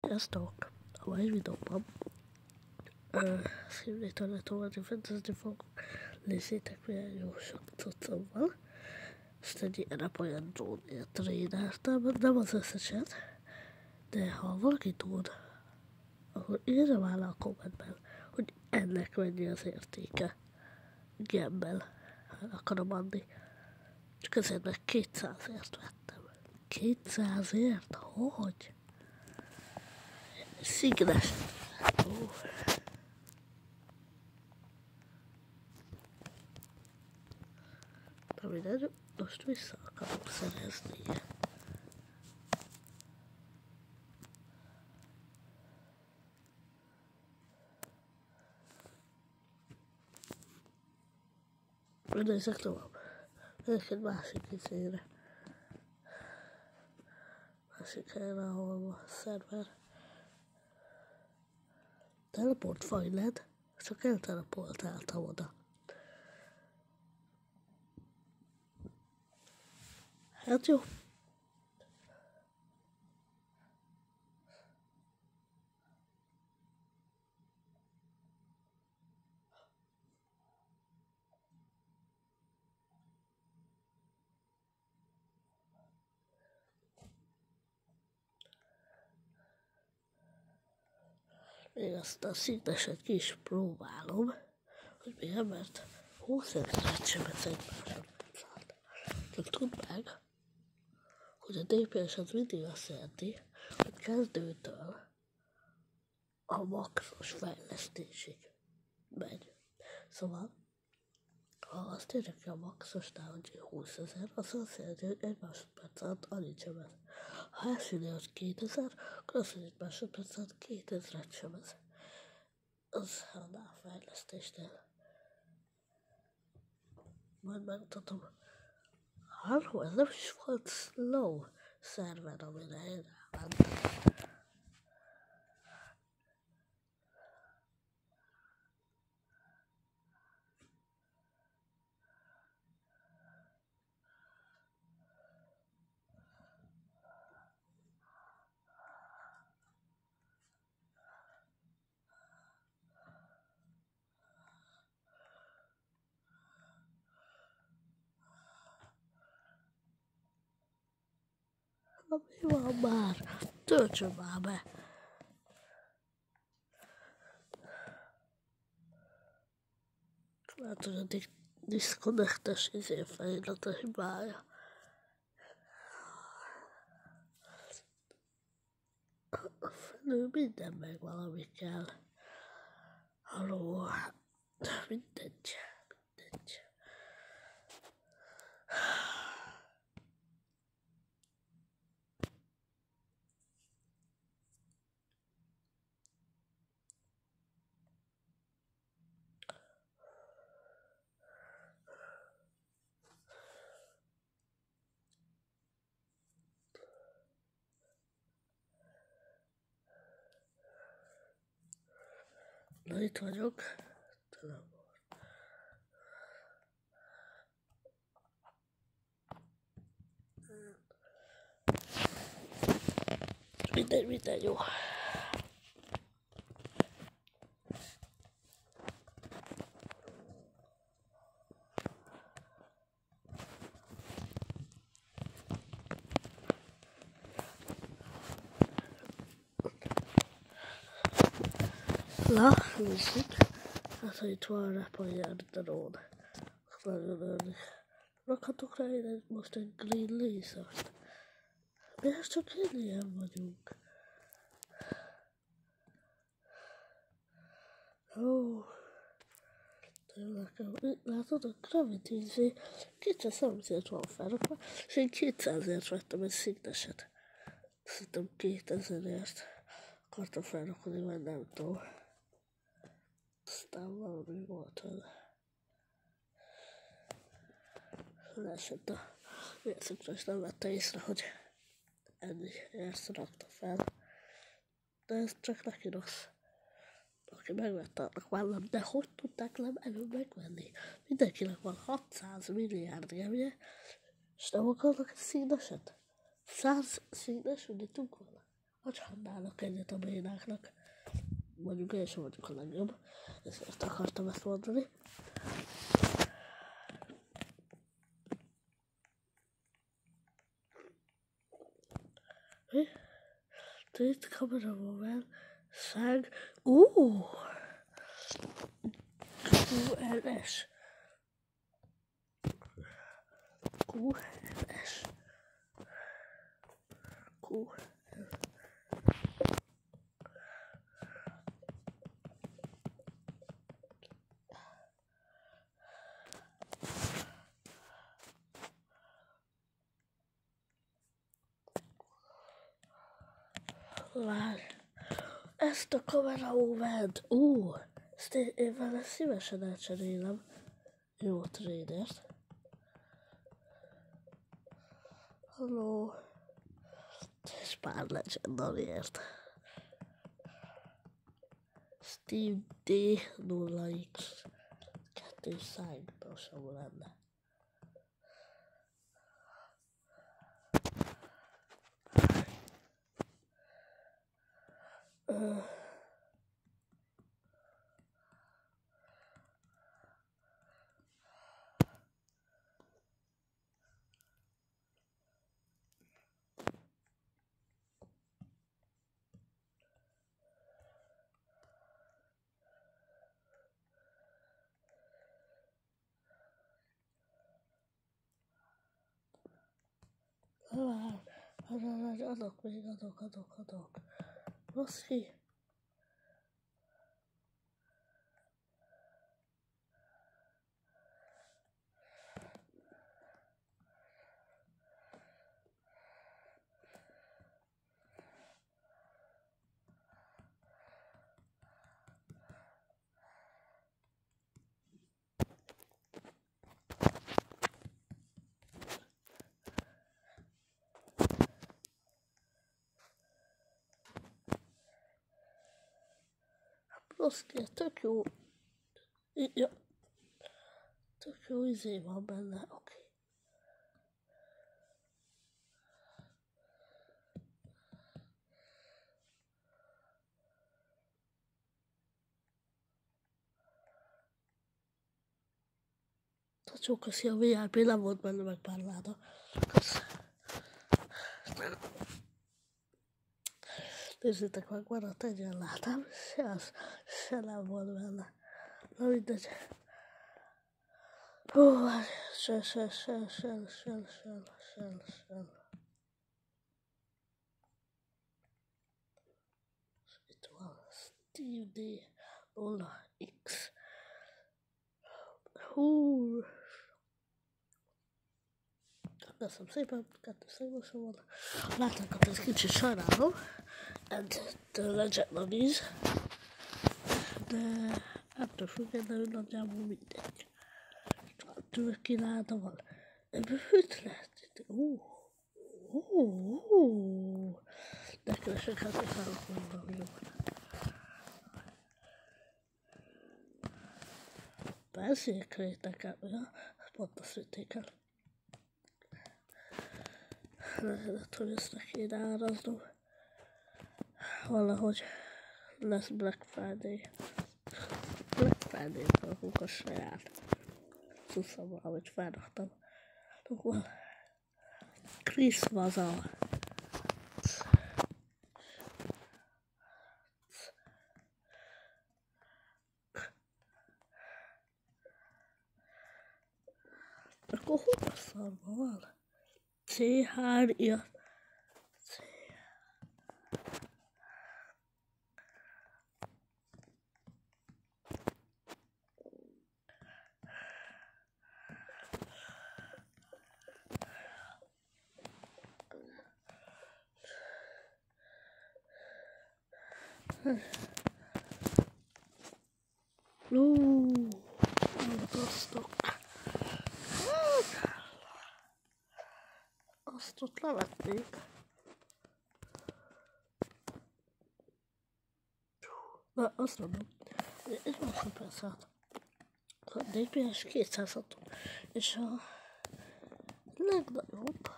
Sziasztok! A mai videóban Simulator-re fentezni fogok. Nézzétek, milyen jó sok cuccom van. Ezt egy ilyen olyan drónért trénertem, nem az összeset, de ha valaki tud, akkor írja már le a kommentben, hogy ennek mennyi az értéke. Gemmel akarom adni. Csak ezért meg 200-ért vettem. 200-ért? Hogy? Szignes. De mindegy, most vissza akarom szerezni. Nézzek tovább. Megyek egy másik izére. Másik helyre, ahol van a szerver. Teleport fajled, csak elteleportáltam oda. Hát jó. Még azt a színeset ki is próbálom, hogy miért, mert 20 ezeret sebez egy másodpercet. Csak tudd meg, hogy a DPS az mindig azt jelenti, hogy kezdőtől a maxos fejlesztésig megy. Szóval, ha azt írja ki a maxosnál, hogy 20 000, az azt jelenti, hogy egy másodperc alatt annyit sebez. Ha elsülni, hogy 2000, akkor azt mondja, hogy egy másodperc alatt 2000-et sebez. Az annál fejlesztésnél. Majd megmutatom. Halló, ez nem is volt slow szerver, amire én elmentem. Na mi van már? Töltsön már be! Látod, hogy a disconnectes felirat a hibája. Felül minden meg valami kell. Halló, mindegy. Na itt vagyok. Minden jó. Na, nézzük. Hát, hogy itt van repolyer drón. Nagyon örülök. Rakhatok rá ide most egy green lasert. Miért csak ennyien vagyunk? Ó. Látod, a Gravity 230-ért van felrakva, és én 200-ért vettem egy szigneset. Szerintem 2000-ért akartam felrakni, mert nem tudom. Aztán valami volt vele. Leesett a vérszikra, és nem vette észre, hogy ennyiért rakta fel. De ez csak neki rossz. Aki megvette, annak vállam, de hogy tudták előbb megvenni? Mindenkinek van 600 milliárd gemje, és nem akarnak egy színeset? 100 színes, hogy tudunk vele? adhatnának egyet a bénáknak. Mondjuk én sem vagyok a legjobb, ezért akartam ezt mondani. Mi? Itt kamera moment, szeg, QLS. QLS. Várj, ezt a kamera moment, ezt én vele szívesen elcserélem. Jó trédert. Halló. És pár legendariért. Steve D0X 200-as lenne. Adok még, adok. Rossz ki. Rossz ki, tök jó. Ja. Tök jó izé van benne, oké. Csak köszi a VIP, nem volt benne meg pár láda. Kösz. Nézzétek meg, maradt egyen látám, se nem volt benne. Na mindegy. Se. Itt van Steve D. 0X. Köszönöm szépen, 200 van. Látnak, ez kicsit sajnálom. And the legend is. De ettől függetlenül nagyjából mindegy. Tőle kínálatom van. Ebből ütlet. De különösen hát a szállókban jó. Benzénkréteket, ja? Pont azt vitték el. Lehet, hogy ezt ne kéne áraznom. Valahogy lesz Black Friday. Black Friday-t rakunk a saját cuccommal, amit felraktam. Van Christmas-al. Akkor hol a szarban van? C3-ja. Azt ott levették. Na, azt mondom. Ez másodpercát. A DPS 206. És a legnagyobb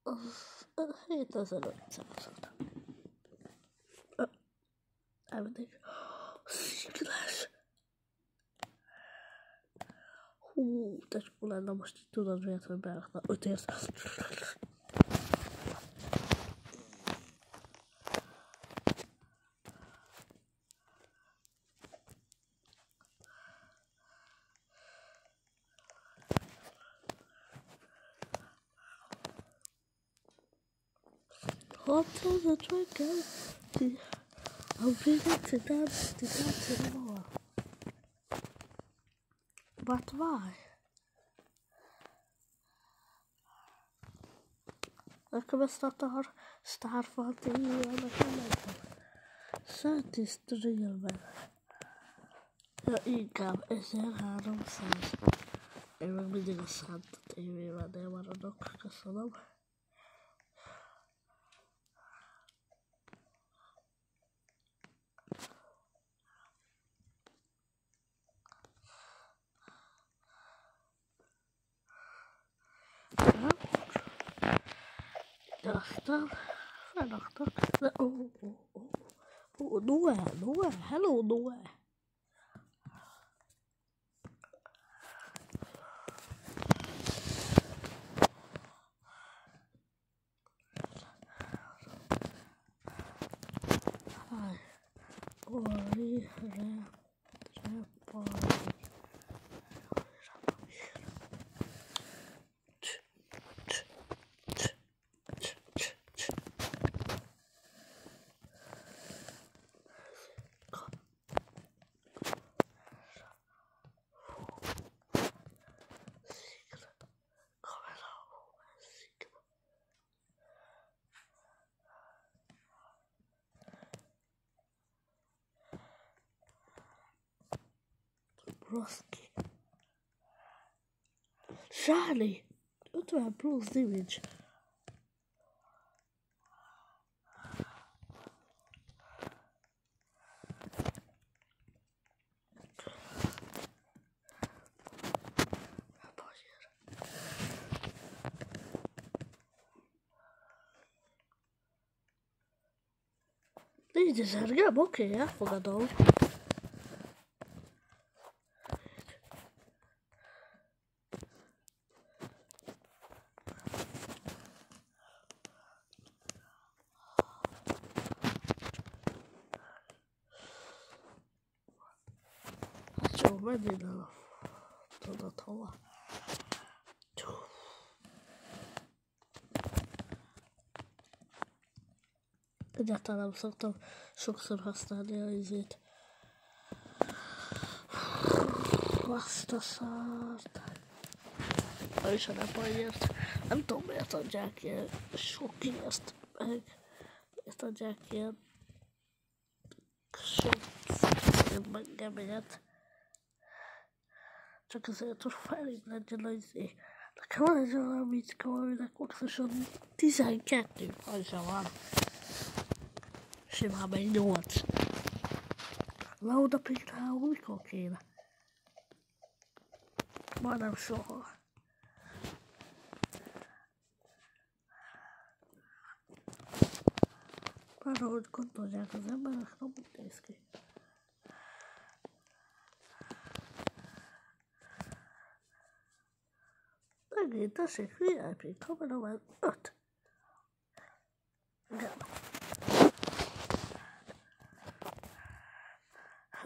az 7500. elmennék. Sziklás. Hú, de jó lenne most így tudod véletlenül berakna 5 érsz. Hatszázat meg kell. A végig titán more. But why? Nekem ezt a Starfall TV-vel nekem megvan. Scientist Realben. Ja, inkább 1300. Én meg mindig a Santa TV-vel maradok. Köszönöm. De aztán felraktak. De Noel, hello Noel. Hi, Ori, Roski. Charlie! 50 plusz damage. Így zsergem, oké, elfogadom. Jó, menj innen a tudod hova. Egyáltalán nem szoktam sokszor használni a izét. Azt a szart. És a repanyért. Nem tudom miért adják ilyen sok ezt meg. Miért adják ilyen sok meggeményet. Csak azért, hogy felég legyen az izé. Nekem van egy olyan micska, aminek maxosan 12 pajzsa van. Simán meg 8. Na oda például mikor kéne? Majdnem soha. Már ahogy gondolják az emberek, nem úgy néz ki. Megint tessék, VIP kameraman 5. Igen.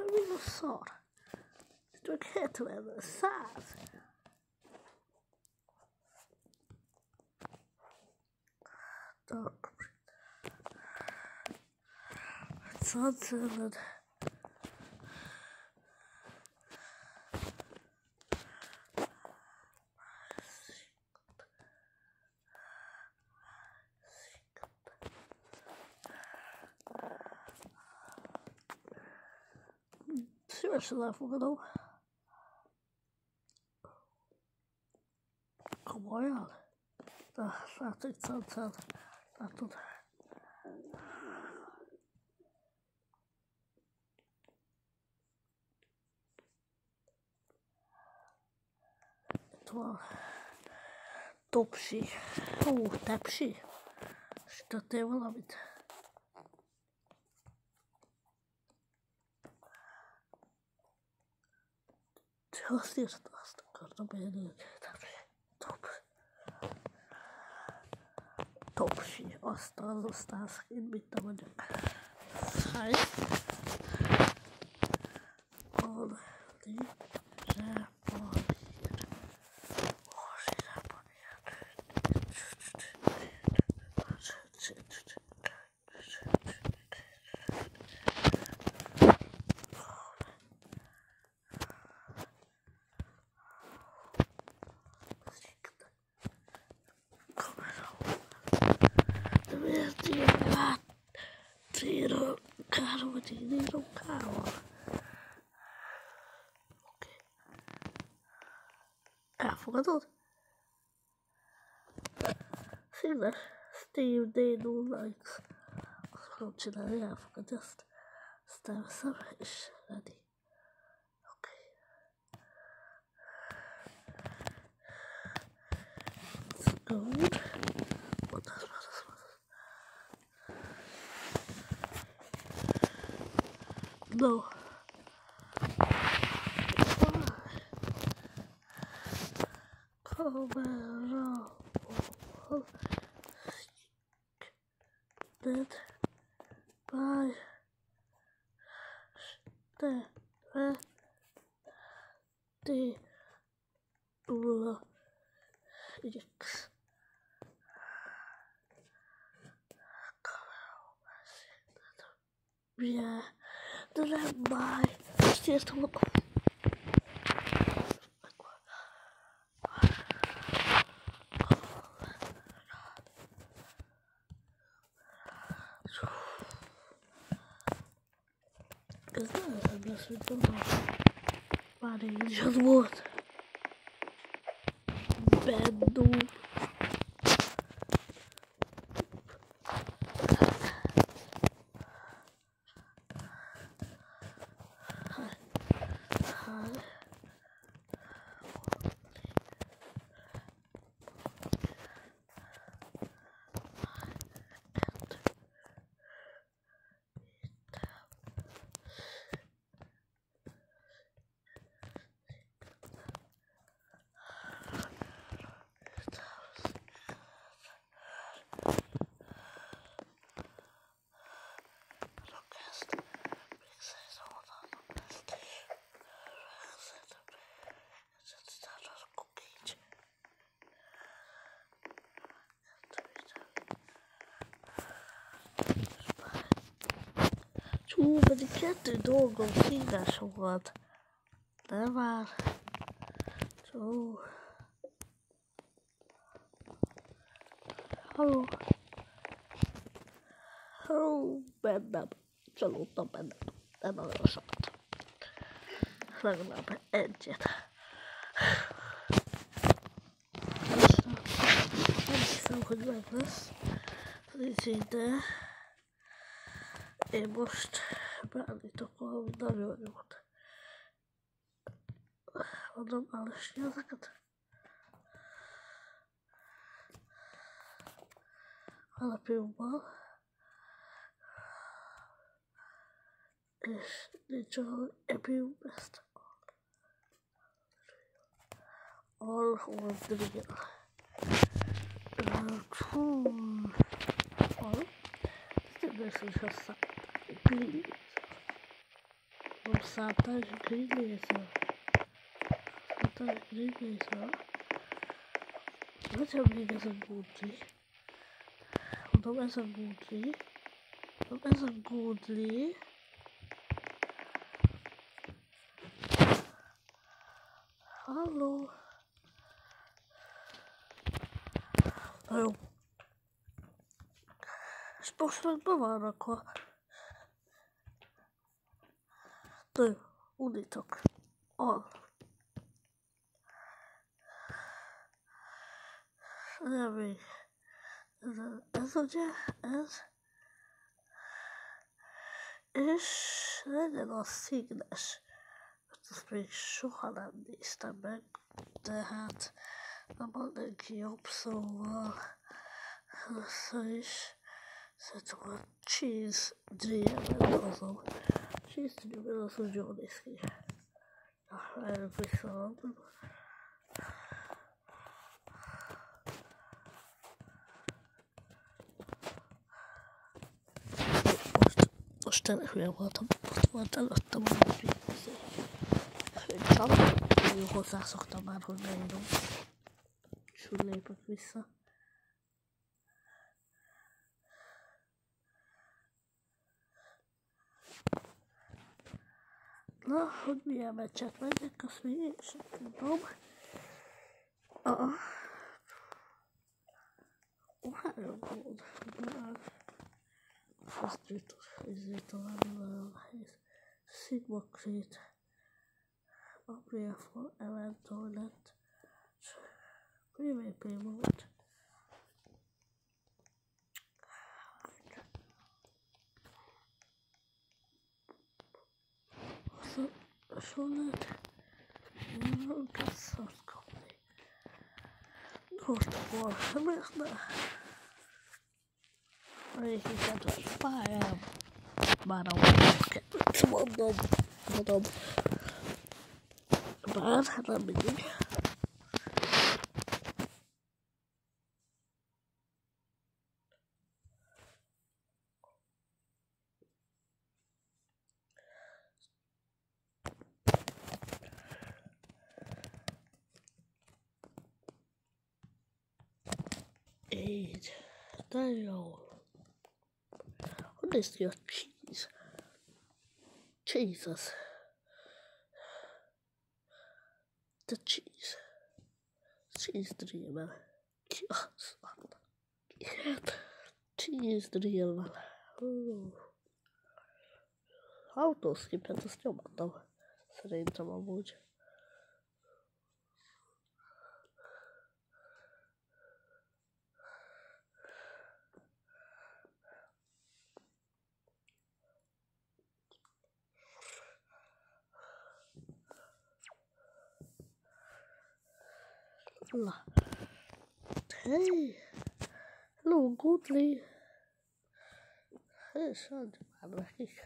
Mi a szar? Csak 70, 100. Tak. Szanszöröd. Szívesen elfogadom. Komolyan? De hát egy szanszöröd. Látod? Itt van. Topsi. Ó, tepsi. És tettél valamit? azt írta, azt akartam élni. Topsi, aztán skin, mit nem vagyok. Száj. Aldi, zsápanír. Orsi zsápanír. De miért ilyen láttérről kár, vagy én írom kárval? Oké. Elfogadod? Színes Steve D0X. Azt fogom csinálni, elfogadja ezt. Ezt elveszem, és ready. Oké. It's good. What does No. Kamera. Dead. Bye. T. Nulla. X. Yeah. De nem baj. Ezt írtam oda. Ez nehezebb lesz, mint gondolom. Már így is az volt. Bendó. Pedig 2 dolgom szívásom volt. De már. Csó. Halló. Halló, bennem. Csalódtam bennem. De nagyon sokat. Legalább egyet. Nem hiszem, hogy meg lesz. De én most beállítok valami nagyon jót. Mondom, állásni ezeket. Alapjukban. És nincs ahol epium ezt. All of the real. Ezt is aztán green. Nem szálltál green laser. Szálltál green laser. Nekem még ez a Goodly. Mondom, ez a Goodly. Mondom, ez a Goodly. Halló. Na jó. És most meg be van rakva. De jó, unítok. Nem még. Ez ugye, ez. És legyen a színes. Ezt még soha nem néztem meg. De hát nem van neki jobb, szóval először is szerintem a Cheese Dream-en azon. Cheese Dream-en azon jól néz ki. Erről visszaadom. Most tényleg hülye voltam, ott volt előttem a csak én hozzászoktam már, hogy beírom. És úgy lépek vissza. Na, hogy milyen meccset megyek, azt még én sem tudom. Három gód. Frusztrítor, ezért talán nagyon nehéz. Sigma Crate. April for Event Toilet. PvP mód. Sonnet. Nem kell szart kapni. Most akkor miért ne? Régiket a pályám. Már a kedvenc mondom. Bár, hát nem mindig. Így. De jó. Hogy néz ki a cheese? Jesus. The cheese. Cheese Dreamer. Ki az? Cheese Dreamer. Autoskipet azt nyomottam. Szerintem amúgy. La. Hey. Hello, Goodly. Hey, sad már nekik.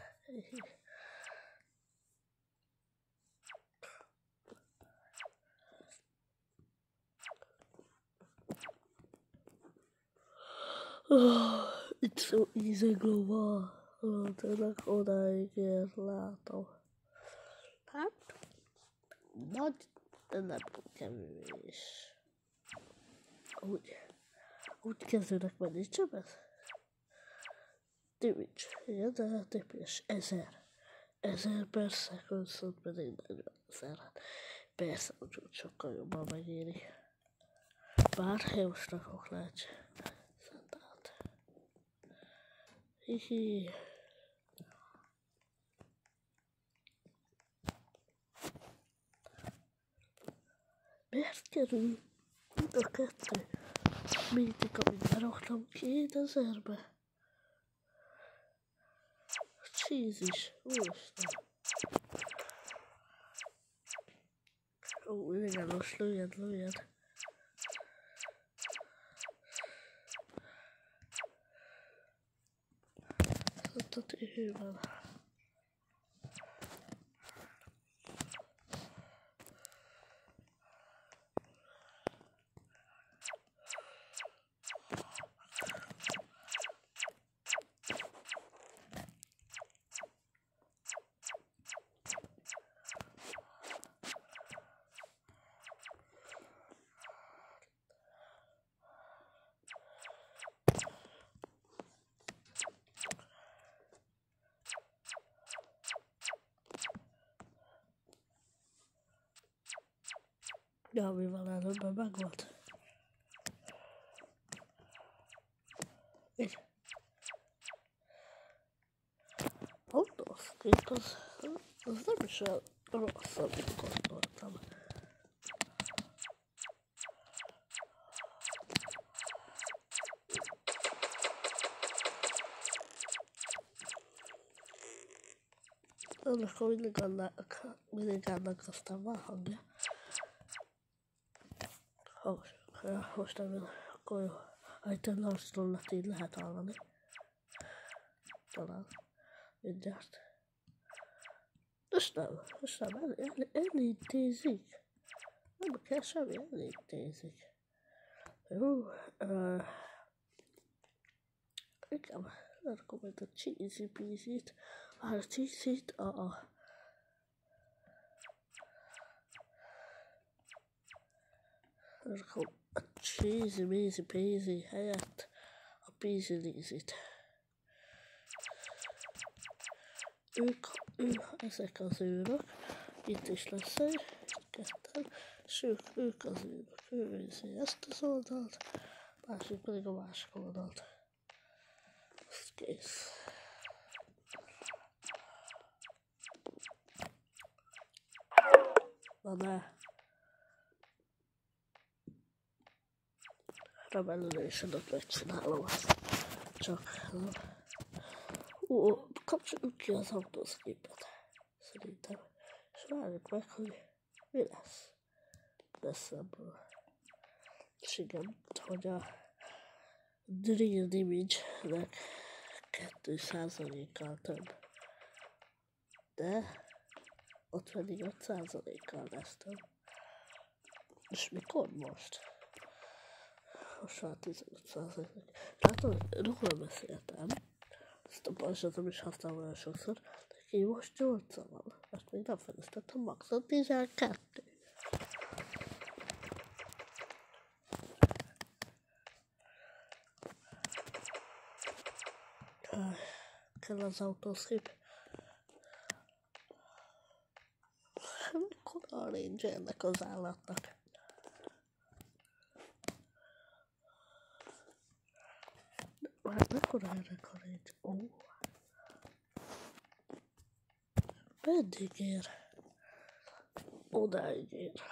It's so easy global. Tényleg odáig ér, látom. Hát, nagy, de nem kevés. Úgy kezdőnek menni csöbet? Damage, igen, de TPS 1000 per second, szóval pedig 40 000. Persze, úgy sokkal jobban megéri. Bár most rakok lecs. Szentát. Hihi. Miért kerül mind a kettő? Mindig, amit beraktam 2000-be. Jézus, úristen. Ó, igen, most lőjed. Ott a tűhőben. Ja, mivel előbben megvolt. Így. Autószkét az nem is olyan rossz, amit gondoltam. Annak mindig annak aztán van hangja. Most nem, akkor jó. Itt a North így lehet hallani. Talán. Mindjárt. most nem, elintézik. Nem kell semmi, elintézik. Jó, inkább rakom majd a cheesy peasy-t, a cheesy-t, rakom a cheesy measy peasy helyett a peasy leasy-t. Ezek az őrök, itt is lesz egy, ketten, és ők az őrök. Ő viszi ezt az oldalt, másik pedig a másik oldalt. Ez kész. Na ne. Remélem ott megcsinálom azt. Csak nem. Kapcsoljuk ki az autószképet. Szerintem. És várjuk meg, hogy mi lesz ebből. És igen, hogy a Dream Image-nek 2%-kal több. De ott pedig 5%-kal lesz több. És mikor most? Most már 15%. Látod, róla beszéltem. Ezt a bajsatom is használom olyan sokszor. Neki most 8 van. Ezt még nem fejlesztettem, maxon 12. Kell az autószkép. Mekkora a range ennek az állatnak? Mekkora ennek a range? Ó. Meddig ér? Odáig ér.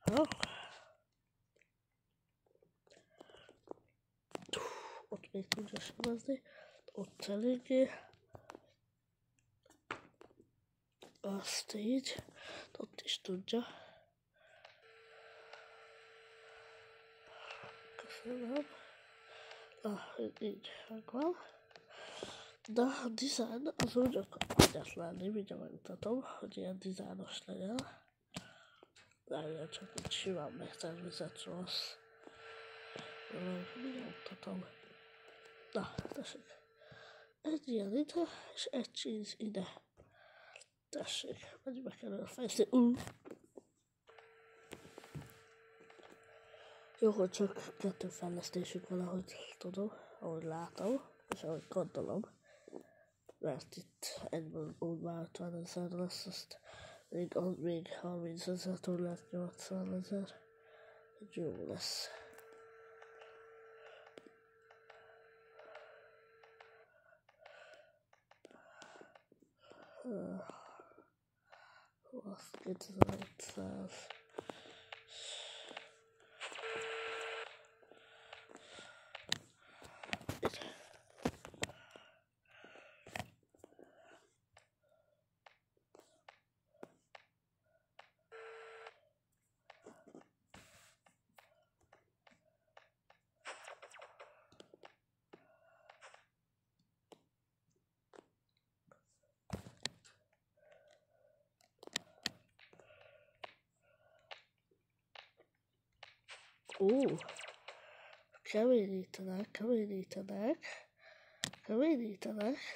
Ha? Ott még tudja sebezni. Ott eléggé. Azt így. Ott is tudja. Köszönöm. Na, így megvan. De a design az úgy akar lenni, mindjárt megmutatom, hogy ilyen dizájnos legyen. Legyen csak úgy simán megtervezett rossz. Mindjárt mutatom. Na, tessék. Egy ilyen ide, és egy cheese ide. Tessék, mennyibe kerül fejleszteni. Jó, hogy csak 2 fejlesztésük van, ahogy tudom, ahogy látom, és ahogy gondolom. Mert itt egyből úgy már 50 000 lesz, azt még 30 000-től lehet 80 000. Így jó lesz. Az 2500. Ó, keményítenek,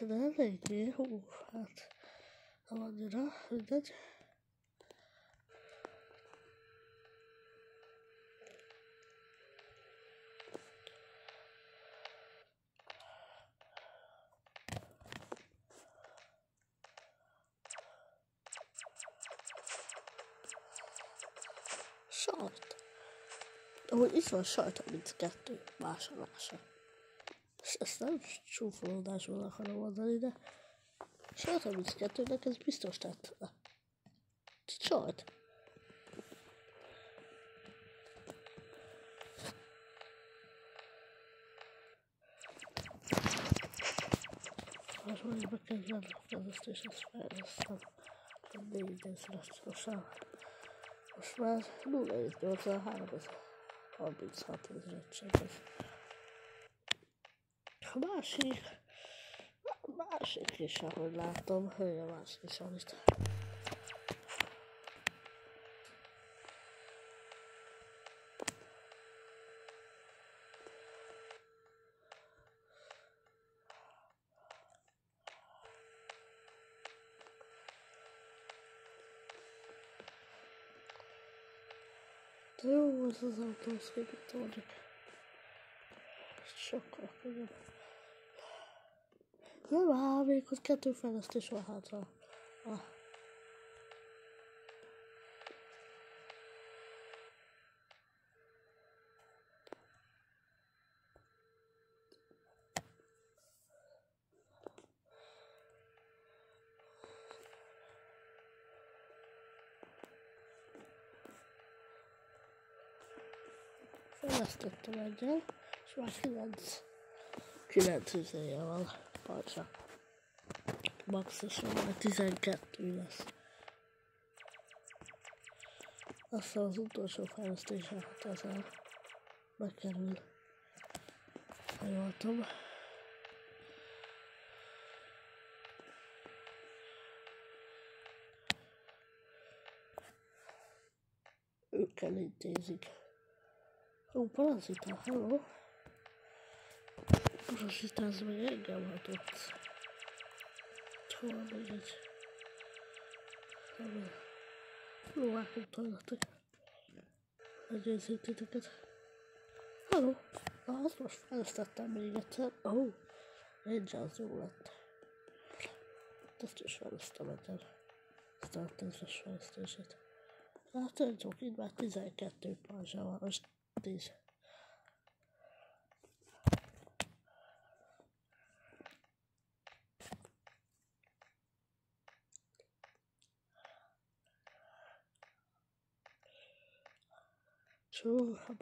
de eléggé, hát nem annyira, mindegy. Sajt. Ahogy itt van sajt 32 másolása. És ezt nem csúfolódásból akarom mondani, de sajt 32-nek ez biztos tett. Sajt. Most már be kell jönni a fejlesztés, ezt fejlesztem. A 4000-es most már 0,8336 000 sebez. A másik, Másik is, ahogy látom, hölgye másik is, amit. De jó volt az autóhoz képest, mondjuk. Sokkal könnyebb. Nem áll, még ott 2 fejlesztés van hátra. Fejlesztettem egyel, és már 9 üzéje van. Pajsa. Maxosan már 12 lesz. Aztán az utolsó fejlesztésen 6000 bekerül. Ha jól tudom. Ők elintézik. Ó, parazita, hello! Parazita, az meg engem hatott. Hol még egy... Jó, elkaptalnatok. Megnézzük titeket. Hello! Na, azt most fejlesztettem még egyszer. Ó, Ninja az jó lett. Ezt is fejlesztem egyen. Ezt a 10-es fejlesztését. Hát nem tudok, így már 12 pajzsa van, most 10. True, a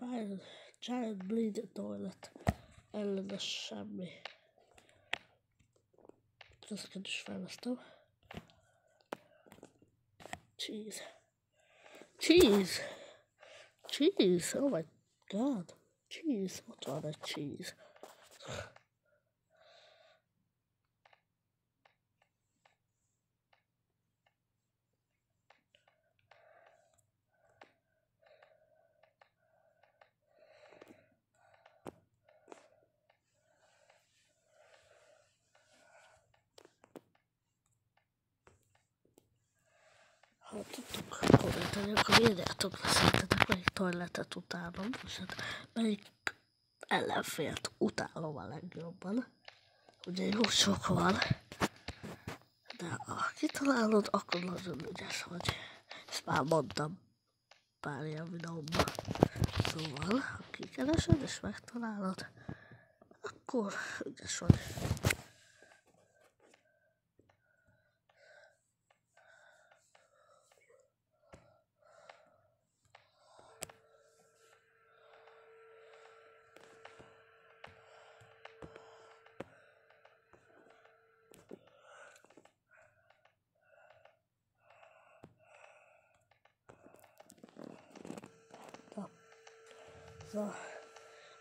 Giant Bleed Toilet ellenes semmi. Ezeket is fejlesztem. Cheese. Cheese, oh my god. Cheese, ott van egy cheese. Ha tudtok kommentálni, akkor írjátok le, szerintetek melyik toiletet utálom, és hát melyik ellenfélt utálom a legjobban. Ugye jó sok van, de ha kitalálod, akkor nagyon ügyes vagy. Ezt már mondtam pár ilyen videóban. Szóval, ha kikeresed és megtalálod, akkor ügyes vagy.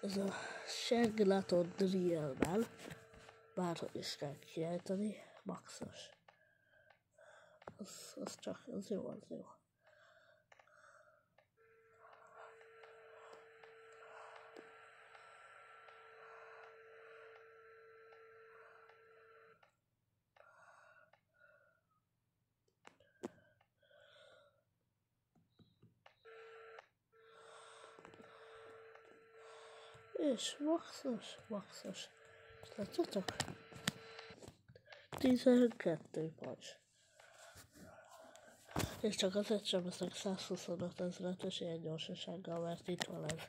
Ez a Sergelator Drill-mel, bárhogy is kell kiejteni, maxos. Az csak, az jó, az jó. És maxos. Látjátok? 12 pajzs. És csak azért sem veszek 125 000-et és ilyen gyorsasággal, mert itt van ez.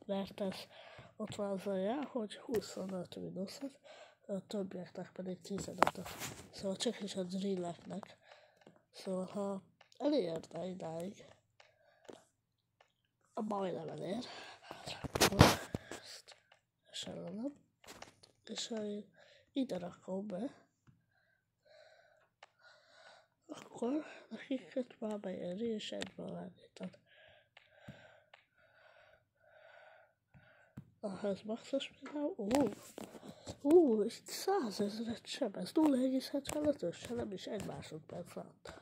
Mert ez ott van az a jel, hogy 25 minuszot, a többieknek pedig 15-öt. Szóval csak is a drilleknek. Szóval ha elérne idáig, majdnem elér, akkor ezt esellenem, és ha én ide rakom be, akkor nekiket már beéri, és egyben lenni. Tehát Ez maxos például. Itt 100 000-et sebez. 0,75-ös se, nem is 1 másodperc alatt.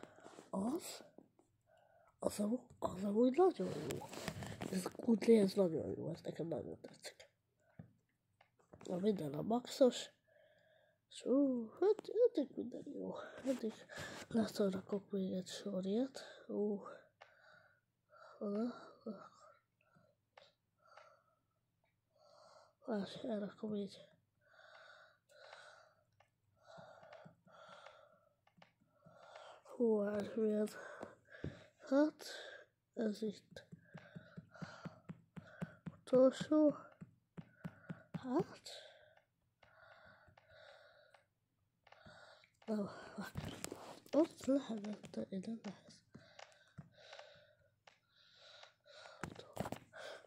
Az amúgy nagyon jó. Ez a kudli, ez nagyon jó, ez nekem nagyon tetszik. Minden a maxos. És hát eddig minden jó. Eddig lerakok még egy sor ilyet. Elrakom így. Milyen? Hát, ez itt. Utolsó. Hát. Nem, ott lehetett, de ide lehet.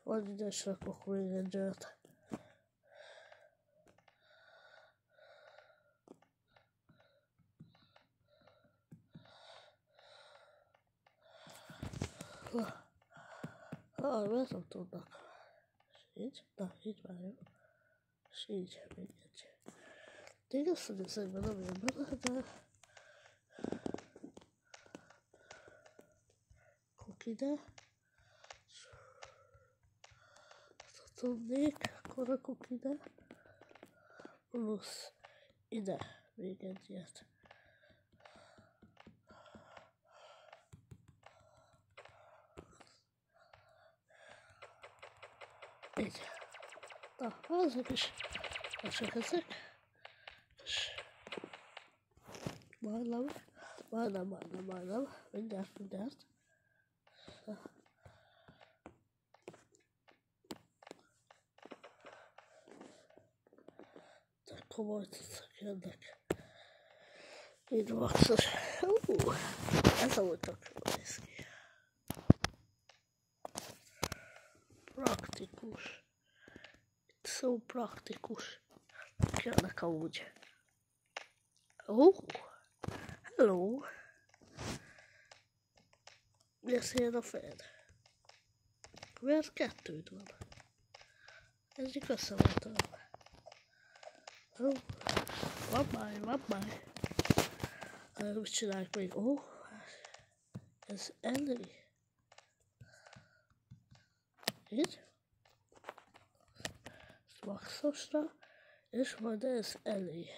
Vagy ide is rakok még egy olyat. Miért nem tudnak? És így? Na, így már jó. És így, még egy. Még azt, hogy ezekben nem jön bele, de... Akkor ide. Ha tudnék, akkor rakok ide. Plusz ide még egy ilyet. Így. Na, ezek is. Csak ezek. És majdnem. Mindjárt. De komoly cuccok jönnek. Így maxos. Ez amúgy tök jól néz ki. Praktikus. Itt szó praktikus. Jönnek amúgy. Hello. Miért szél a fejed? Miért kettőd van? Egyik össze van találva. Van már. Mit csináljuk még? Ez Ellie. Így. Ez maxosra. És majd ez Ellie.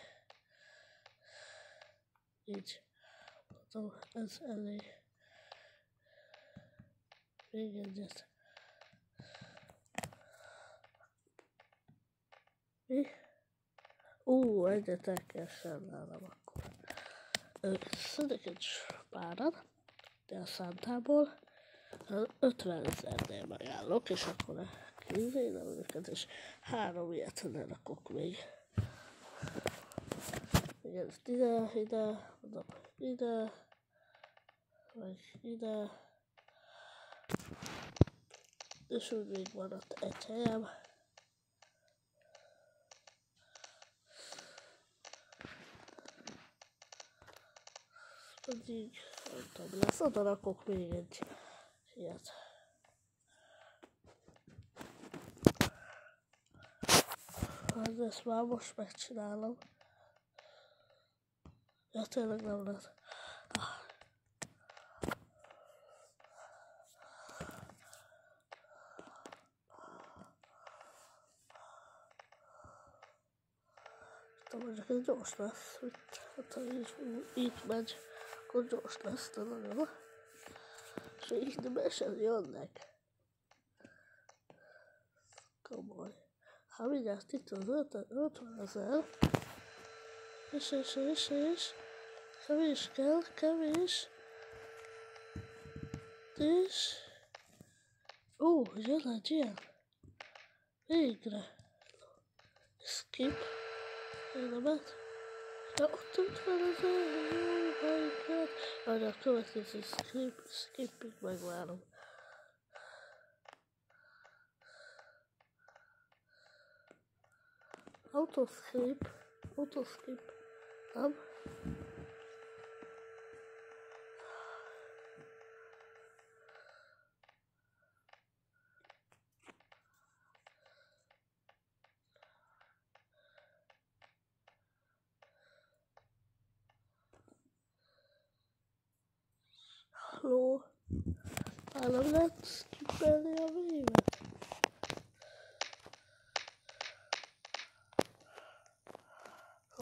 Így. Mondom, ez Ellie. Még egyet. Mi? Egyet el kell sajnálnom akkor. Szedek egy párat, de a szántából 50 000-nél megállok, és akkor kézélem őket, és 3 ilyet lerakok még. Igen, ide, vagy ide, és úgy még maradt egy helyem. Pedig, nem tudom, lesz, oda rakok még egy ilyet. Hát ezt már most megcsinálom. Ja, tényleg nem lehet. Mondjuk ez gyors lesz, hát ha így megy, akkor gyors lesz, de nagyon. És így be sem jönnek. Komoly. Hát mindjárt itt az 50 000. És. Kevés kell, kevés. És... jön egy ilyen. Végre. Skip. Élemet. Ja, ott van az elhelyeket. Várj, a következő skippig megvárom. Autoskip. Nem. ló. Már nem lehet skippelni a vévet.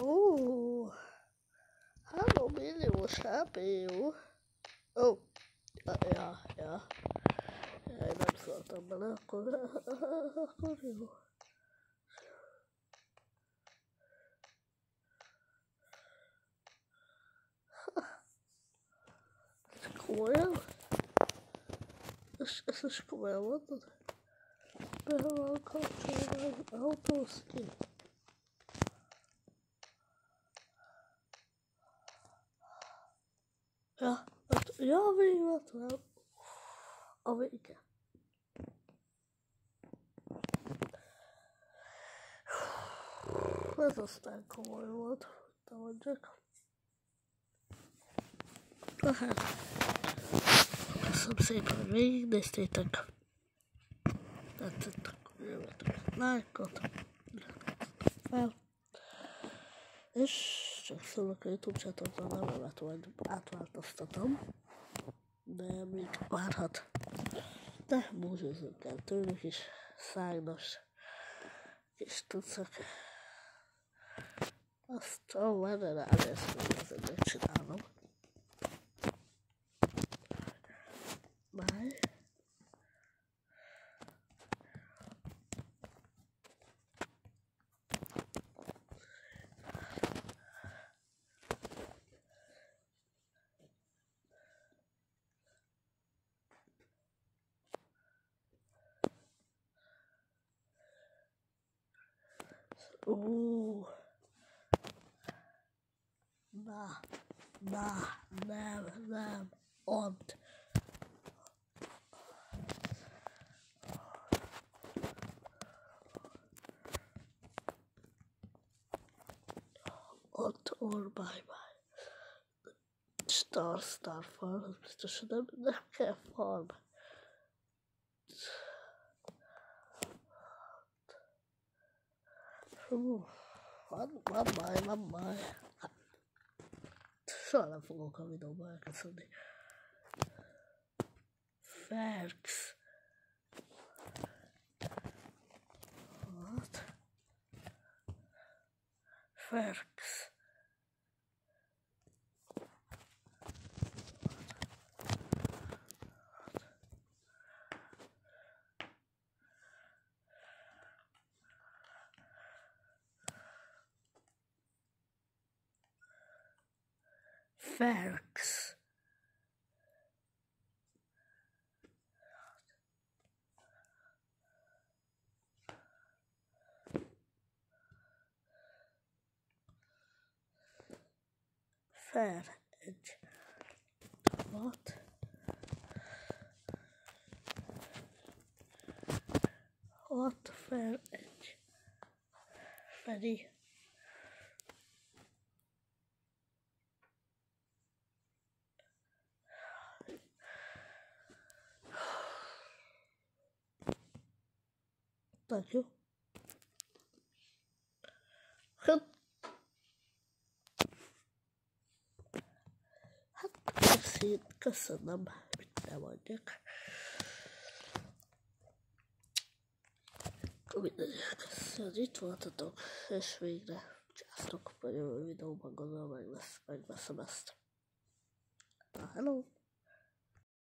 Ó, 3 milliós HP, jó. Ó, ja. Én nem szóltam bele, akkor jó. Ez komolyan? Ezt is komolyan mondod? Be van kapcsolva az autószkin. Ja, a véget már. A vége. Ez aztán komoly volt, hogy mondjak. Na hát, köszönöm szépen, hogy végignéztétek. Tetszett, akkor jövetek lájkot, fel. És csak szólok a YouTube csatornán, a nevemet majd átváltoztatom. De még várhat. De búcsúzzunk kell tőlük is. Szájnos kis tucak. Azt már ne ránéztem, hogy azért megcsinálom. Bye. Nem, ott. Ott, or, bye. Star farm, az biztos, hogy nem kell farm. Van baj. Soha nem fogok a videóban elköszönni. Ferks. What? Ferks. Ferks. Fair edge. What? What fair edge? Freddy. Thank you. Köszönöm, mit nem mondjak. Köszönöm, itt voltatok, és végre császtok, vagy a jövő videóban gondolom megveszem ezt. Na, hello!